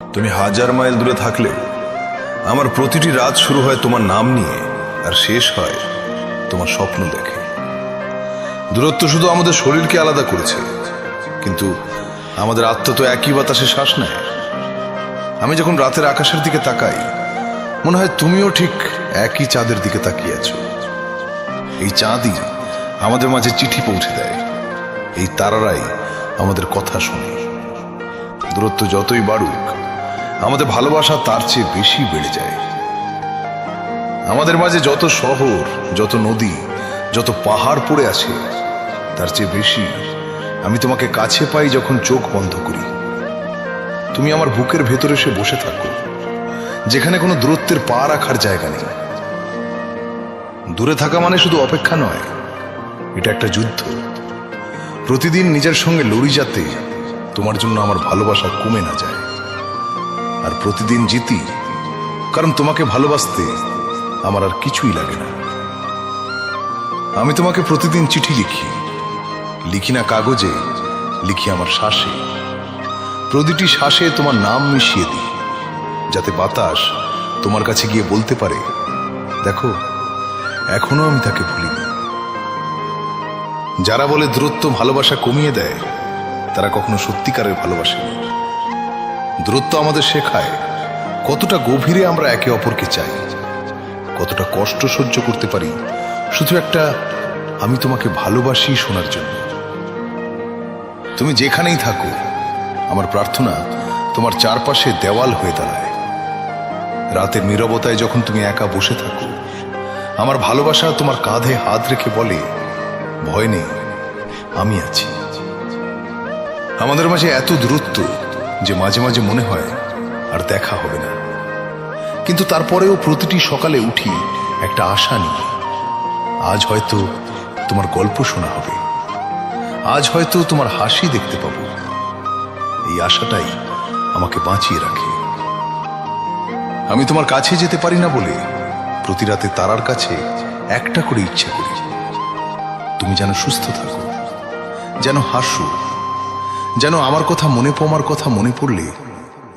তুমি হাজার মাইল দূরে থাকলেও আমার প্রতিটি রাত শুরু হয় তোমার নাম নিয়ে আর শেষ হয় তোমার স্বপ্ন দেখে। দূরত্ব শুধু আমাদের শরীরকে আলাদা করেছে, কিন্তু আমাদের আত্মা তো একই বাতাসে শ্বাস নেয়। আমি যখন রাতের আকাশের দিকে তাকাই, মনে হয় তুমিও ঠিক একই চাঁদের দিকে তাকিয়ে আছো। এই চাঁদই আমাদের মাঝে চিঠি পৌঁছে দেয়, এই তারারাই আমাদের কথা শোনে। দূরত্ব যতই বাড়ুক, আমাদের ভালোবাসা তার চেয়ে বেশি বেড়ে যায়। আমাদের মাঝে যত শহর, যত নদী, যত পাহাড় পড়ে আছে, তার চেয়ে বেশি আমি তোমাকে কাছে পাই যখন চোখ বন্ধ করি। তুমি আমার বুকের ভেতরে এসে বসে থাকো, যেখানে কোনো দূরত্বের পা রাখার জায়গা নেই। দূরে থাকা মানে শুধু অপেক্ষা নয়, এটা একটা যুদ্ধ। প্রতিদিন নিজের সঙ্গে লড়ি যাতে তোমার জন্য আমার ভালোবাসা কমে না যায়। আর প্রতিদিন জিতি, কারণ তোমাকে ভালোবাসতে আমার আর কিছুই লাগে না। আমি তোমাকে প্রতিদিন চিঠি লিখি, লিখি না কাগজে, লিখি আমার শ্বাসে। প্রতিটি শ্বাসে তোমার নাম মিশিয়ে দিই, যাতে বাতাস তোমার কাছে গিয়ে বলতে পারে, দেখো এখনো আমি তাকে ভুলিনি। যারা বলে দূরত্ব ভালোবাসা কমিয়ে দেয়, তারা কখনো সত্যিকারের ভালোবাসেনি। দূরত্ব আমাদের শেখায় কতটা গভীরে আমরা একে অপরকে চাই, কতটা কষ্ট সহ্য করতে পারি শুধু একটা আমি তোমাকে ভালোবাসি শোনার জন্য। তুমি যেখানেই থাকো, আমার প্রার্থনা তোমার চারপাশে দেওয়াল হয়ে দাঁড়ায়। রাতের নীরবতায় যখন তুমি একা বসে থাকো, আমার ভালোবাসা তোমার কাঁধে হাত রেখে বলে, ভয় নেই, আমি আছি। আমাদের মাঝে এত দূরত্ব যে মাঝে মাঝে মনে হয় আর দেখা হবে না, কিন্তু তারপরেও প্রতিটি সকালে উঠি একটা আশা নিয়ে। আজ হয়তো তোমার গল্প শোনা হবে, আজ হয়তো তোমার হাসি দেখতে পাবো। এই আশাটাই আমাকে বাঁচিয়ে রাখে। আমি তোমার কাছে যেতে পারি না বলে প্রতি রাতে তারার কাছে একটা করে ইচ্ছে করি, তুমি যেন সুস্থ থাকো, যেন হাসো, যেন আমার কথা মনে পড়লে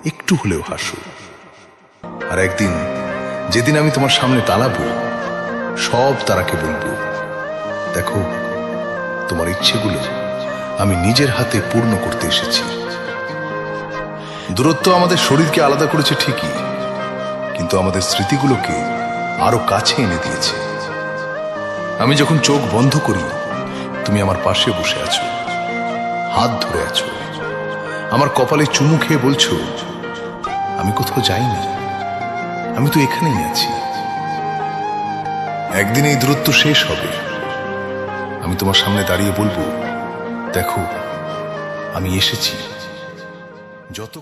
একটু হলেও হাসো। আর একদিন যেদিন আমি তোমার সামনে দাঁড়াবো, সব তারাকে বলবো, দেখো তোমার ইচ্ছেগুলো আমি নিজের হাতে পূর্ণ করতে এসেছি। দূরত্ব আমাদের শরীরকে আলাদা করেছে ঠিকই, কিন্তু আমাদের স্মৃতিগুলোকে আরো কাছে এনে দিয়েছে। আমি যখন চোখ বন্ধ করি, তুমি আমার পাশে বসে আছো, হাত ধরে আছো, আমার কপালে চুমু খেয়ে বলছো, আমি কোথাও যাইনি, আমি তো এখানেই আছি। একদিন এই দূরত্ব শেষ হবে, আমি তোমার সামনে দাঁড়িয়ে বলবো, দেখো আমি এসেছি। যত